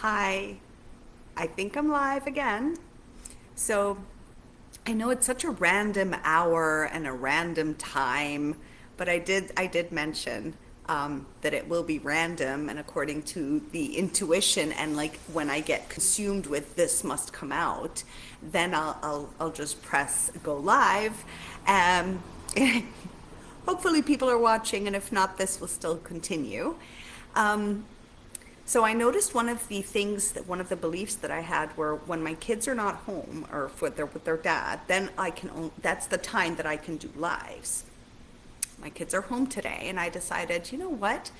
Hi, I think I'm live again. So I know it's such a random hour and a random time, but I did mention that it will be random and according to the intuition and like when I get consumed with this must come out, then I'll just press go live. Um, Hopefully people are watching, and if not, this will still continue. Um, so I noticed one of the beliefs that I had were when my kids are not home or if they're with their dad, then that's the time that I can do lives. My kids are home today, and I decided, you know what?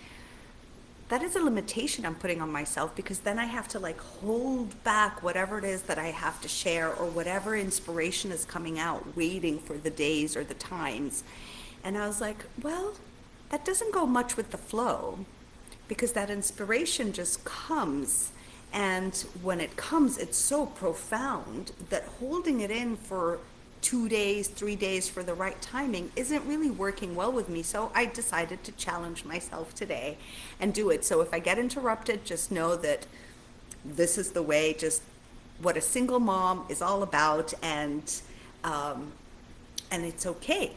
That is a limitation I'm putting on myself because then I have to like hold back whatever it is that I have to share or whatever inspiration is coming out, waiting for the days or the times. And I was like, well, that doesn't go much with the flow because that inspiration just comes. And when it comes, it's so profound that holding it in for 2 days, 3 days for the right timing isn't really working well with me. So I decided to challenge myself today and do it. So if I get interrupted, just know that this is the way, just what a single mom is all about. Um, and it's okay.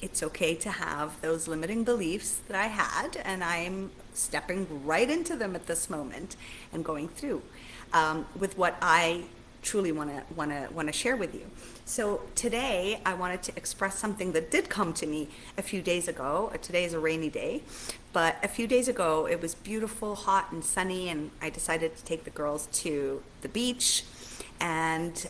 It's okay to have those limiting beliefs that I had, and I'm stepping right into them at this moment and going through with what I truly want to share with you. So today I wanted to express something that did come to me a few days ago. Today is a rainy day, but a few days ago it was beautiful, hot and sunny, and I decided to take the girls to the beach, and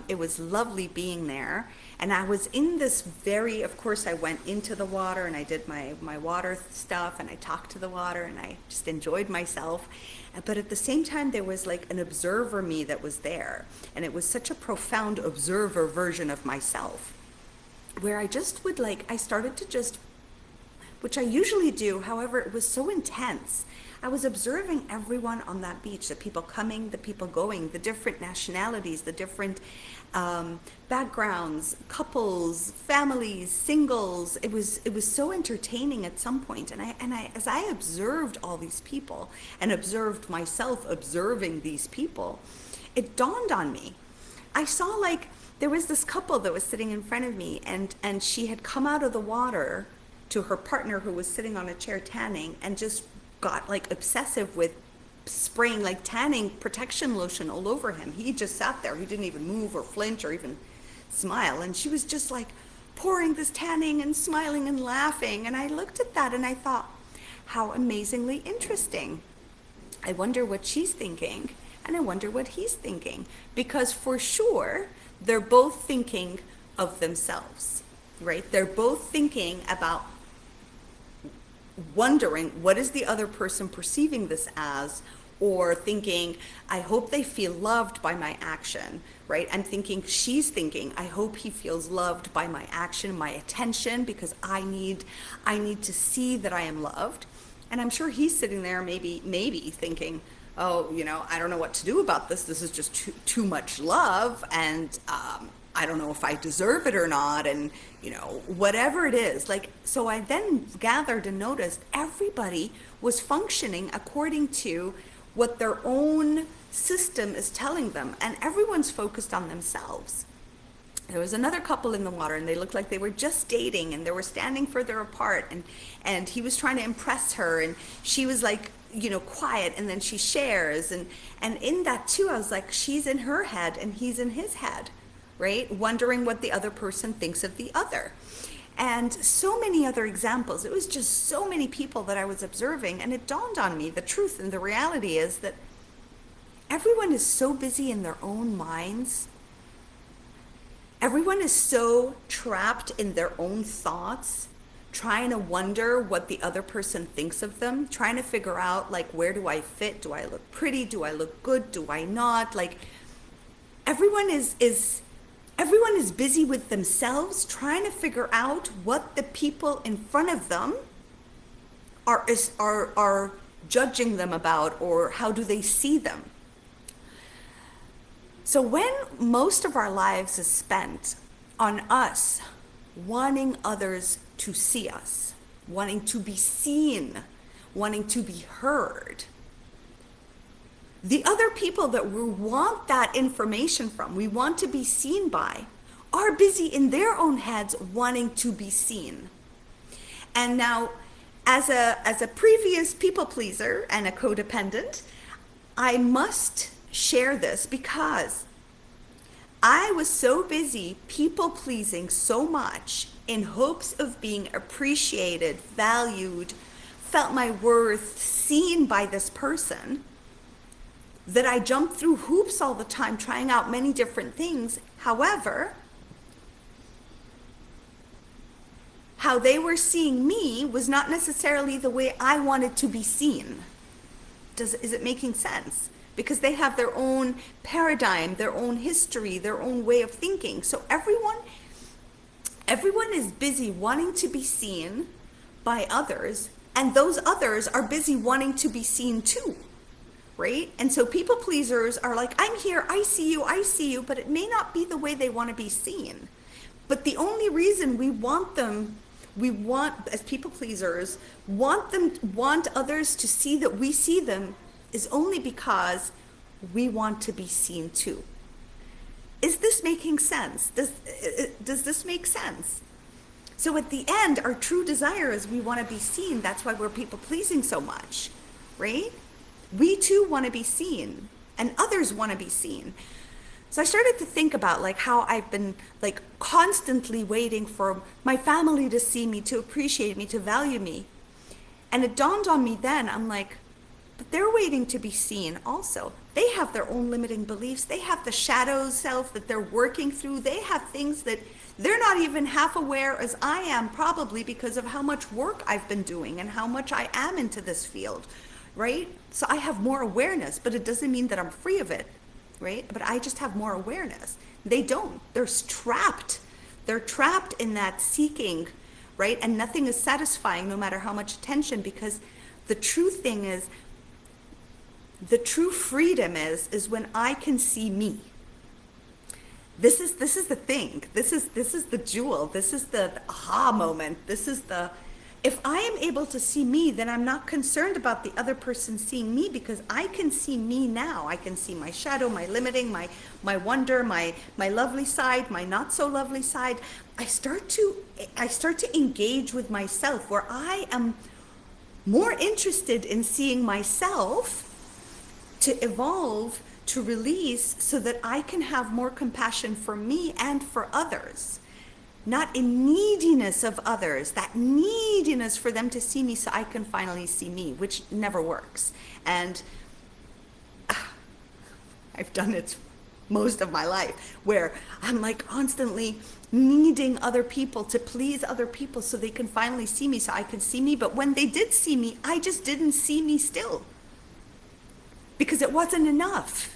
it was lovely being there. And I was in this of course, I went into the water and I did my water stuff and I talked to the water and I just enjoyed myself. But at the same time, there was like an observer me that was there. And it was such a profound observer version of myself where I started to just, which I usually do. However, it was so intense. I was observing everyone on that beach, the people coming, the people going, the different nationalities, the different backgrounds, couples, families, singles. It was so entertaining at some point. And as I observed all these people and observed myself observing these people, it dawned on me. I saw like there was this couple that was sitting in front of me, and she had come out of the water to her partner who was sitting on a chair tanning and just got like obsessive with spraying like tanning protection lotion all over him. He just sat there. He didn't even move or flinch or even smile. And she was just like pouring this tanning and smiling and laughing. And I looked at that and I thought, how amazingly interesting. I wonder what she's thinking and I wonder what he's thinking. Because for sure, they're both thinking of themselves, right? They're both thinking about wondering what is the other person perceiving this as, or thinking, I hope they feel loved by my action, right? She's thinking, I hope he feels loved by my action, my attention, because I need to see that I am loved. And I'm sure he's sitting there maybe thinking, oh, I don't know what to do about this. This is just too much love, and I don't know if I deserve it or not, and whatever it is. Like, so I then gathered and noticed everybody was functioning according to what their own system is telling them, and everyone's focused on themselves. There was another couple in the water, and they looked like they were just dating, and they were standing further apart, and he was trying to impress her, and she was like, quiet, and then she shares, and in that too, I was like, she's in her head and he's in his head, right? Wondering what the other person thinks of the other. And so many other examples. It was just so many people that I was observing, and it dawned on me, the truth and the reality is that everyone is so busy in their own minds. Everyone is so trapped in their own thoughts, trying to wonder what the other person thinks of them, trying to figure out, like, where do I fit? Do I look pretty? Do I look good? Do I not? Like, everyone is busy with themselves, trying to figure out what the people in front of them are judging them about, or how do they see them. So when most of our lives is spent on us wanting others to see us, wanting to be seen, wanting to be heard, The other people that we want that information from, we want to be seen by, are busy in their own heads wanting to be seen. And now, as a previous people pleaser and a codependent, I must share this because I was so busy people pleasing so much in hopes of being appreciated, valued, felt my worth, seen by this person, that I jumped through hoops all the time, trying out many different things. However, how they were seeing me was not necessarily the way I wanted to be seen. Is it making sense? Because they have their own paradigm, their own history, their own way of thinking. So everyone is busy wanting to be seen by others, and those others are busy wanting to be seen too, right? And so people pleasers are like, I'm here, I see you, but it may not be the way they want to be seen. But the only reason we want, as people pleasers, want others to see that we see them is only because we want to be seen too. Is this making sense? Does this make sense? So at the end, our true desire is we want to be seen. That's why we're people pleasing so much, right? We too want to be seen, and others want to be seen. So I started to think about like how I've been like constantly waiting for my family to see me, to appreciate me, to value me. And it dawned on me then, I'm like, but they're waiting to be seen also. They have their own limiting beliefs. They have the shadow self that they're working through. They have things that they're not even half aware as I am, probably because of how much work I've been doing and how much I am into this field, right? So I have more awareness, but it doesn't mean that I'm free of it, right? But I just have more awareness. They don't. They're trapped. They're trapped in that seeking, right? And nothing is satisfying no matter how much attention, because the true thing is, the true freedom is when I can see me. This is the thing. This is the jewel. This is the aha moment. If I am able to see me, then I'm not concerned about the other person seeing me, because I can see me now. I can see my shadow, my limiting, my wonder, my lovely side, my not so lovely side. I start to engage with myself, where I am more interested in seeing myself to evolve, to release, so that I can have more compassion for me and for others. Not in neediness of others, that neediness for them to see me so I can finally see me, which never works. And I've done it most of my life, where I'm like constantly needing other people to please other people so they can finally see me so I can see me. But when they did see me, I just didn't see me still, because it wasn't enough.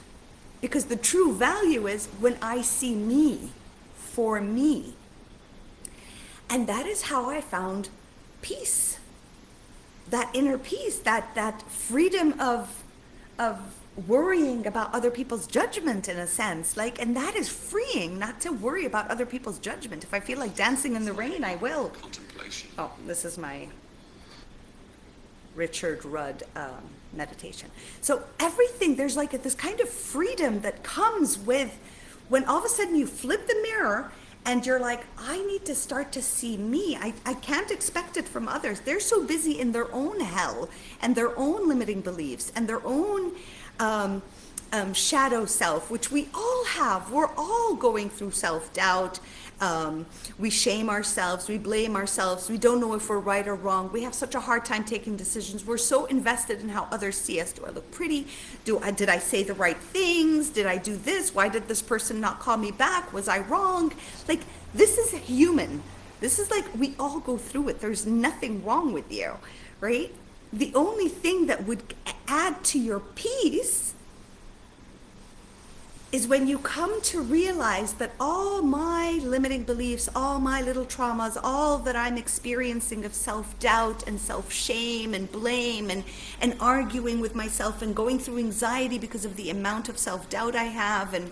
Because the true value is when I see me for me. And that is how I found peace, that inner peace, that freedom of worrying about other people's judgment, in a sense. Like, and that is freeing, not to worry about other people's judgment. If I feel like dancing in the rain, I will. Contemplation. Oh, this is my Richard Rudd meditation. So everything, there's like this kind of freedom that comes with when all of a sudden you flip the mirror and you're like, I need to start to see me. I can't expect it from others. They're so busy in their own hell and their own limiting beliefs and their own shadow self, which we all have. We're all going through self-doubt. We shame ourselves, we blame ourselves, we don't know if we're right or wrong. We have such a hard time taking decisions. We're so invested in how others see us. Do I look pretty? Did I say the right things? Did I do this? Why did this person not call me back? Was I wrong? Like, this is human. This is like, we all go through it. There's nothing wrong with you, right? The only thing that would add to your peace is when you come to realize that all my limiting beliefs, all my little traumas, all that I'm experiencing of self-doubt and self-shame and blame and arguing with myself and going through anxiety because of the amount of self-doubt I have and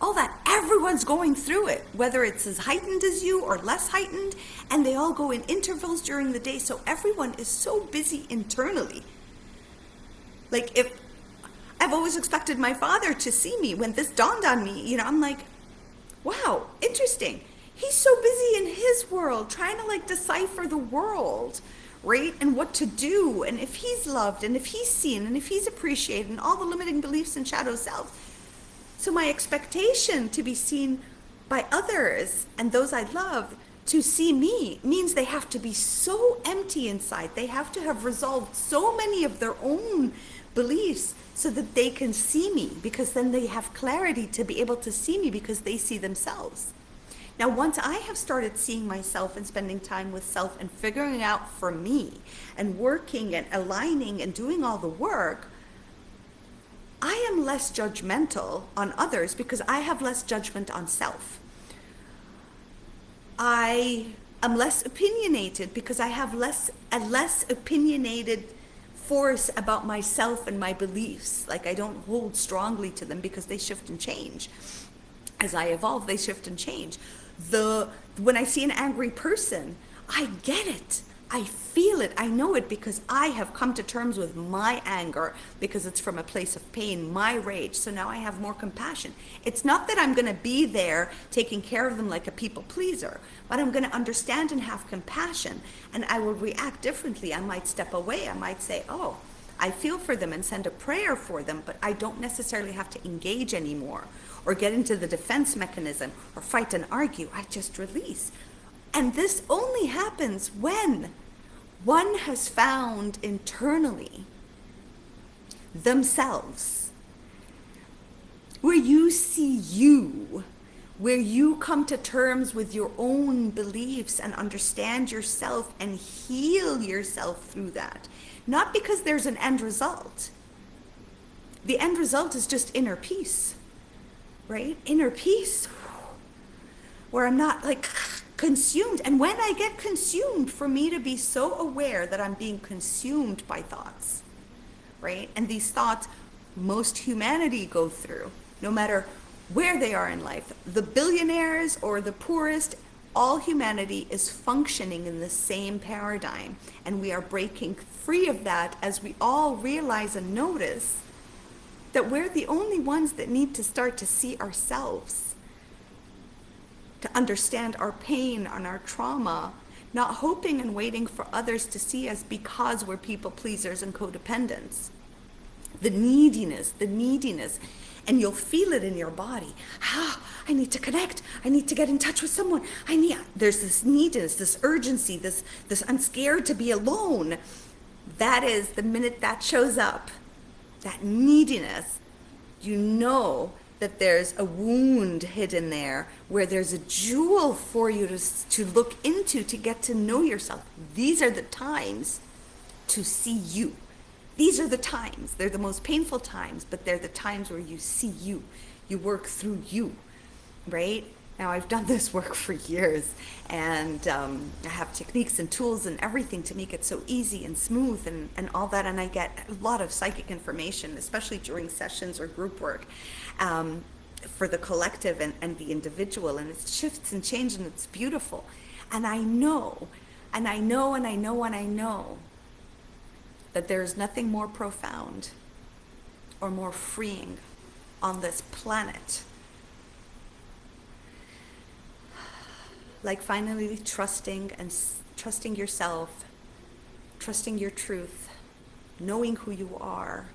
all that, everyone's going through it, whether it's as heightened as you or less heightened, and they all go in intervals during the day. So everyone is so busy internally. Like, if I've always expected my father to see me. When this dawned on me, I'm like, wow, interesting. He's so busy in his world trying to like decipher the world, right? And what to do, and if he's loved, and if he's seen, and if he's appreciated, and all the limiting beliefs and shadow self. So my expectation to be seen by others and those I love to see me means they have to be so empty inside. They have to have resolved so many of their own beliefs so that they can see me, because then they have clarity to be able to see me because they see themselves. Now, once I have started seeing myself and spending time with self and figuring out for me and working and aligning and doing all the work, I am less judgmental on others because I have less judgment on self. I am less opinionated because I have a less opinionated force about myself and my beliefs. Like, I don't hold strongly to them because they shift and change. As I evolve, they shift and change. When I see an angry person, I get it. I feel it. I know it because I have come to terms with my anger because it's from a place of pain, my rage. So now I have more compassion. It's not that I'm going to be there taking care of them like a people pleaser, but I'm going to understand and have compassion, and I will react differently. I might step away. I might say, oh, I feel for them and send a prayer for them, but I don't necessarily have to engage anymore or get into the defense mechanism or fight and argue. I just release. And this only happens when one has found internally themselves, where you see you, where you come to terms with your own beliefs and understand yourself and heal yourself through that. Not because there's an end result. The end result is just inner peace, right? Inner peace, where I'm not like consumed. And when I get consumed, for me to be so aware that I'm being consumed by thoughts, right? And these thoughts, most humanity go through, no matter where they are in life, the billionaires or the poorest, all humanity is functioning in the same paradigm. And we are breaking free of that as we all realize and notice that we're the only ones that need to start to see ourselves, to understand our pain and our trauma, not hoping and waiting for others to see us because we're people pleasers and codependents. The neediness, and you'll feel it in your body. I need to connect. I need to get in touch with someone. There's this neediness, this urgency, this I'm scared to be alone. That is the minute that shows up, that neediness, you know that there's a wound hidden there where there's a jewel for you to look into, to get to know yourself. These are the times to see you. These are the times. They're the most painful times, but they're the times where you see you. You work through you, right? Now, I've done this work for years, and I have techniques and tools and everything to make it so easy and smooth and all that, and I get a lot of psychic information, especially during sessions or group work, for the collective and the individual, and it shifts and changes, and it's beautiful. And I know that there is nothing more profound or more freeing on this planet like finally trusting yourself, trusting your truth, knowing who you are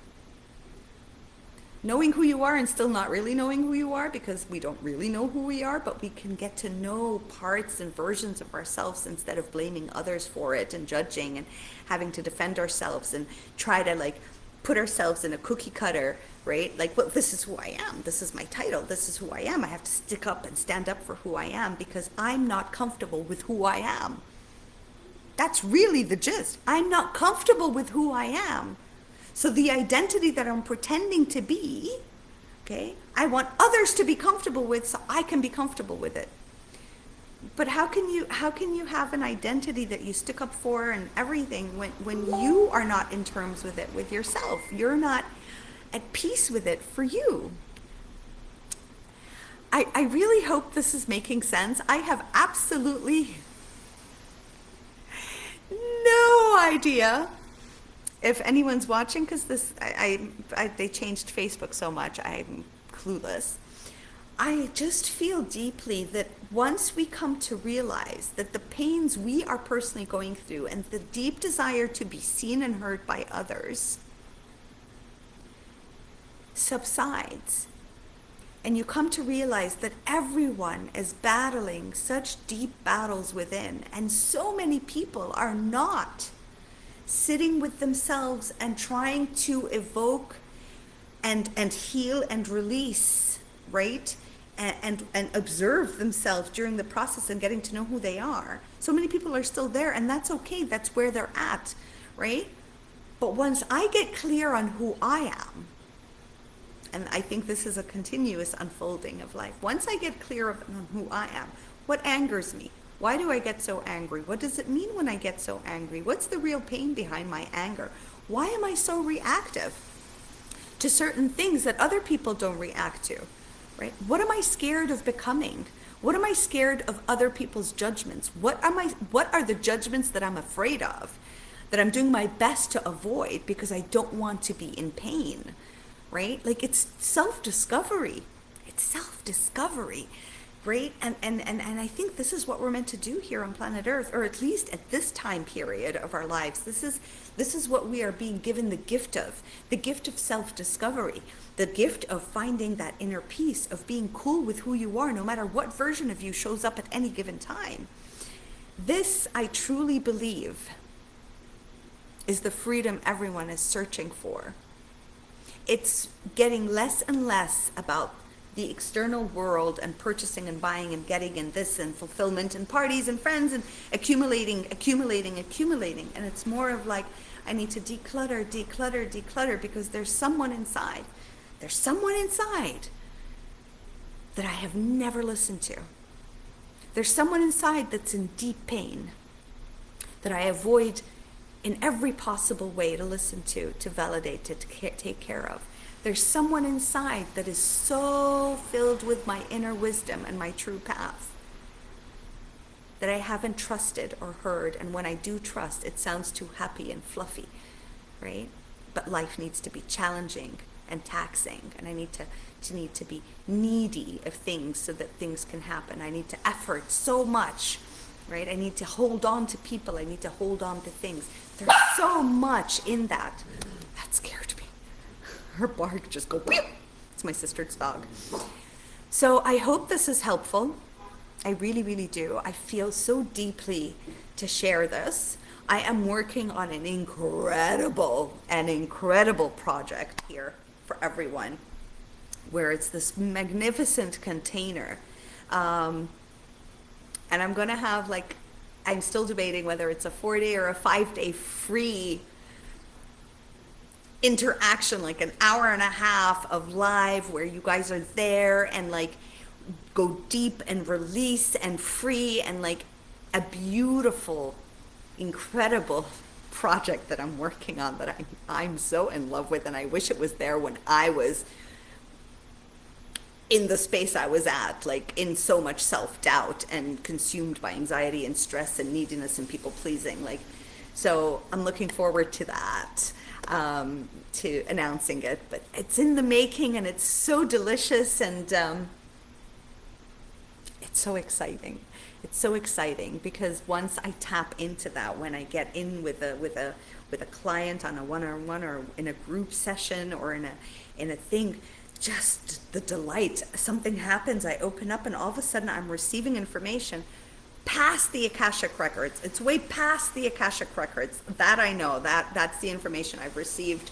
and still not really knowing who you are, because we don't really know who we are, but we can get to know parts and versions of ourselves instead of blaming others for it and judging and having to defend ourselves and try to like put ourselves in a cookie cutter, right? Like, well, this is who I am. This is my title. This is who I am. I have to stick up and stand up for who I am because I'm not comfortable with who I am. That's really the gist. I'm not comfortable with who I am. So the identity that I'm pretending to be, okay, I want others to be comfortable with so I can be comfortable with it. But how can you have an identity that you stick up for and everything when you are not in terms with it with yourself? You're not at peace with it for you. I really hope this is making sense. I have absolutely no idea if anyone's watching, because this, they changed Facebook so much, I'm clueless. I just feel deeply that once we come to realize that the pains we are personally going through and the deep desire to be seen and heard by others subsides, and you come to realize that everyone is battling such deep battles within, and so many people are not sitting with themselves and trying to evoke and heal and release, right? And observe themselves during the process and getting to know who they are. So many people are still there, and that's okay. That's where they're at, right? But once I get clear on who I am, and I think this is a continuous unfolding of life. Once I get clear on who I am, what angers me? Why do I get so angry? What does it mean when I get so angry? What's the real pain behind my anger? Why am I so reactive to certain things that other people don't react to, right? What am I scared of becoming? What am I scared of other people's judgments? What are the judgments that I'm afraid of, that I'm doing my best to avoid because I don't want to be in pain, right? Like, it's self-discovery. It's self-discovery, right? And I think this is what we're meant to do here on planet Earth, or at least at this time period of our lives. This is what we are being given the gift of self-discovery, the gift of finding that inner peace, of being cool with who you are, no matter what version of you shows up at any given time. This, I truly believe, is the freedom everyone is searching for. It's getting less and less about the external world and purchasing and buying and getting and this and fulfillment and parties and friends and accumulating. And it's more of like, I need to declutter, because there's someone inside. There's someone inside that I have never listened to. There's someone inside that's in deep pain that I avoid in every possible way to listen to validate, to take care of. There's someone inside that is so filled with my inner wisdom and my true path that I haven't trusted or heard. And when I do trust, it sounds too happy and fluffy, right? But life needs to be challenging and taxing, and I need to be needy of things so that things can happen. I need to effort so much, right? I need to hold on to people. I need to hold on to things. There's so much in that. That scared me. Her bark just go, pew! It's my sister's dog. So I hope this is helpful. I really, really do. I feel so deeply to share this. I am working on an incredible project here for everyone, where it's this magnificent container. And I'm going to have, like, I'm still debating whether it's a 4-day or a 5-day free interaction, like an hour and a half of live where you guys are there and like go deep and release and free, and like a beautiful, incredible project that I'm working on that I'm so in love with, and I wish it was there when I was in the space I was at, like in so much self-doubt and consumed by anxiety and stress and neediness and people pleasing. Like, so I'm looking forward to that, to announcing it, but it's in the making and it's so delicious, and it's so exciting. It's so exciting because once I tap into that, when I get in with a client on a one-on-one or in a group session or in a thing, just the delight. Something happens, I open up, and all of a sudden I'm receiving information past the Akashic records. It's way past the Akashic records. That I know, that's the information I've received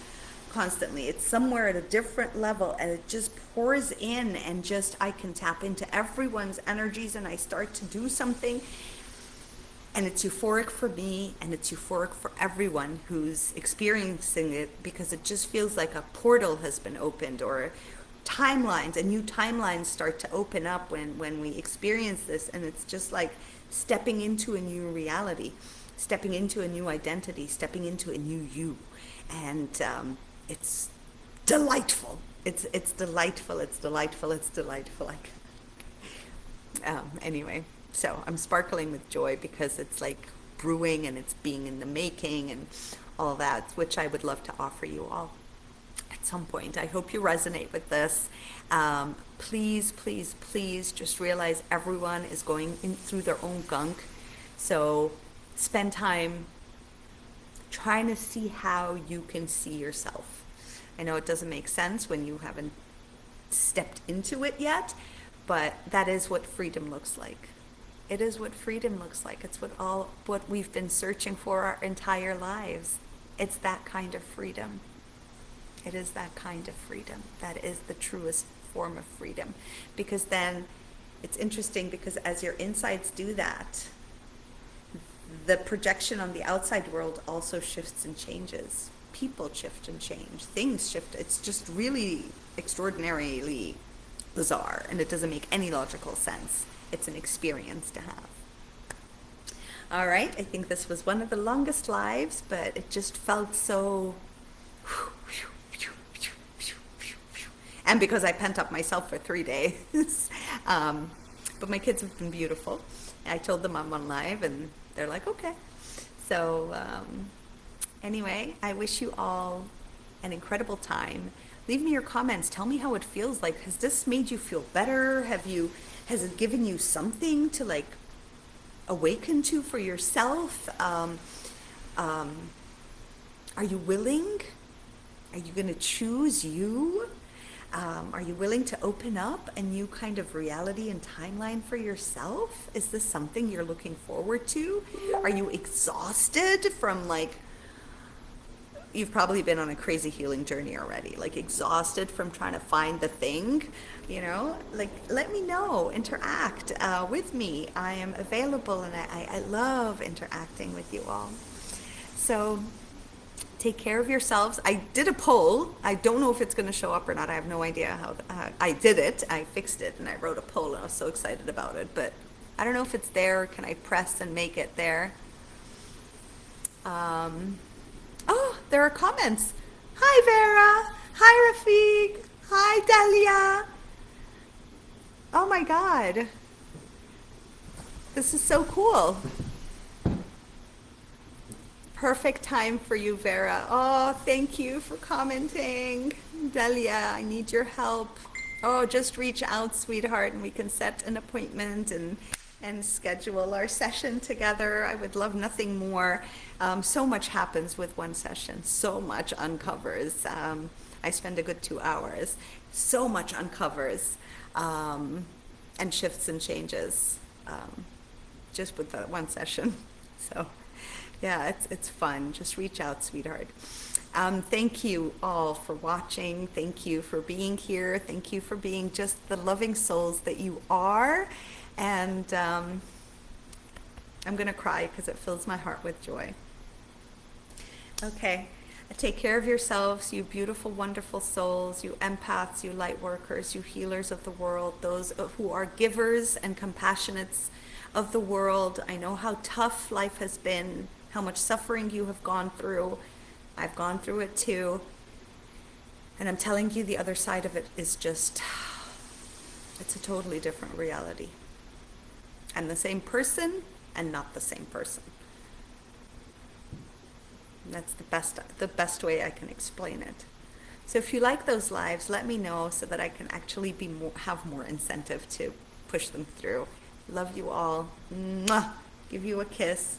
constantly. It's somewhere at a different level, and it just pours in, and just I can tap into everyone's energies, and I start to do something, and it's euphoric for me, and it's euphoric for everyone who's experiencing it, because it just feels like a portal has been opened, or timelines, and new timelines start to open up when we experience this, and it's just like stepping into a new reality, stepping into a new identity, stepping into a new you, and it's delightful. It's delightful. It's delightful. It's delightful. Like, anyway, so I'm sparkling with joy because it's like brewing and it's being in the making, and all that, which I would love to offer you all at some point. I hope you resonate with this. Please, please, please just realize everyone is going through their own gunk. So spend time trying to see how you can see yourself. I know it doesn't make sense when you haven't stepped into it yet, but that is what freedom looks like. It is what freedom looks like. It's what we've been searching for our entire lives. It's that kind of freedom. It is that kind of freedom. That is the truest form of freedom. Because then it's interesting, because as your insides do that, the projection on the outside world also shifts and changes. People shift and change. Things shift. It's just really extraordinarily bizarre, and it doesn't make any logical sense. It's an experience to have. All right, I think this was one of the longest lives, but it just felt so... And because I pent up myself for 3 days. But my kids have been beautiful. I told them I'm on live, and they're like, okay. So anyway, I wish you all an incredible time. Leave me your comments. Tell me how it feels. Like, has this made you feel better? Has it given you something to like awaken to for yourself? Are you willing? Are you going to choose you? Are you willing to open up a new kind of reality and timeline for yourself? Is this something you're looking forward to? Are you exhausted from like, you've probably been on a crazy healing journey already, like exhausted from trying to find the thing, like let me know, interact with me. I am available, and I love interacting with you all. So take care of yourselves. I did a poll. I don't know if it's going to show up or not. I have no idea how. I did it. I fixed it, and I wrote a poll, and I was so excited about it. But I don't know if it's there. Can I press and make it there? Oh, there are comments. Hi, Vera. Hi, Rafiq. Hi, Dalia. Oh, my God. This is so cool. Perfect time for you, Vera. Oh, thank you for commenting. Delia, I need your help. Oh, just reach out, sweetheart, and we can set an appointment and schedule our session together. I would love nothing more. So much happens with one session. So much uncovers. I spend a good 2 hours. So much uncovers and shifts and changes just with that one session. So yeah, it's fun. Just reach out, sweetheart. Thank you all for watching. Thank you for being here. Thank you for being just the loving souls that you are. And I'm going to cry because it fills my heart with joy. Okay. Take care of yourselves, you beautiful, wonderful souls, you empaths, you light workers, you healers of the world, those who are givers and compassionates of the world. I know how tough life has been, how much suffering you have gone through. I've gone through it too. And I'm telling you, the other side of it is just, it's a totally different reality. I'm the same person and not the same person. That's the best way I can explain it. So if you like those lives, let me know so that I can actually have more incentive to push them through. Love you all. Mwah! Give you a kiss.